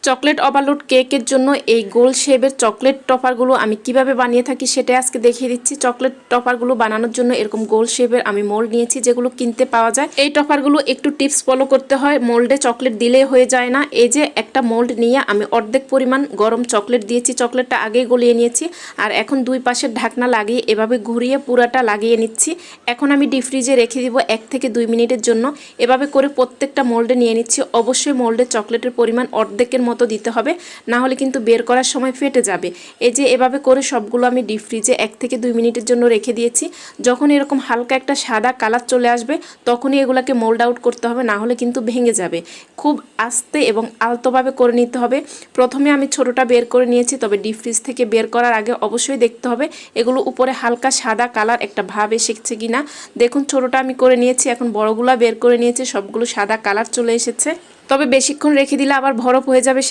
Chocolate overload কেকের জন্য এই গোল শেপের চকলেট টপারগুলো আমি কিভাবে বানিয়ে থাকি সেটা আজকে দেখিয়ে দিচ্ছি। চকলেট টপারগুলো বানানোর জন্য এরকম গোল শেপের আমি মোল্ড নিয়েছি, যেগুলো কিনতে পাওয়া যায়। এই টপারগুলো একটু টিপস ফলো করতে হয়, মোল্ডে চকলেট দিলেই হয়ে যায় না। এই যে একটা মোল্ড নিয়ে আমি অর্ধেক পরিমাণ গরম চকলেট দিয়েছি, চকলেটটা আগেই গলিয়ে নিয়েছি। আর এখন দুই পাশের ঢাকনা লাগিয়ে এভাবে ঘুরিয়ে পুরাটা লাগিয়ে নিচ্ছি। এখন আমি ডিপ ফ্রিজে রেখে দিব 1 থেকে 2 মিনিটের জন্য। এভাবে করে প্রত্যেকটা মোল্ডে নিয়ে নিচ্ছি। অবশ্যই মোল্ডে চকলেটের পরিমাণ অর্ধেকের মতো দিতে হবে, না হলে কিন্তু বের করার সময় ফেটে যাবে। এই যে এভাবে করে সবগুলো আমি ডিপ ফ্রিজে 1 থেকে 2 মিনিটের জন্য রেখে দিয়েছি। যখন এরকম হালকা একটা সাদা কালার চলে আসবে তখনই এগুলাকে মোল্ড আউট করতে হবে, না হলে কিন্তু ভেঙে যাবে। খুব আস্তে এবং আলতোভাবে করে নিতে হবে। প্রথমে আমি ছোটোটা বের করে নিয়েছি, তবে ডিপ ফ্রিজ থেকে বের করার আগে অবশ্যই দেখতে হবে এগুলো উপরে হালকা সাদা কালার একটা ভাব এসেছে কিনা। দেখুন ছোটোটা আমি করে নিয়েছি, এখন বড়গুলা বের করে নিয়েছি, সবগুলো সাদা কালার চলে এসেছে। তবে বেশিক্ষণ রেখে দিলে আবার বরফ হয়ে যাবে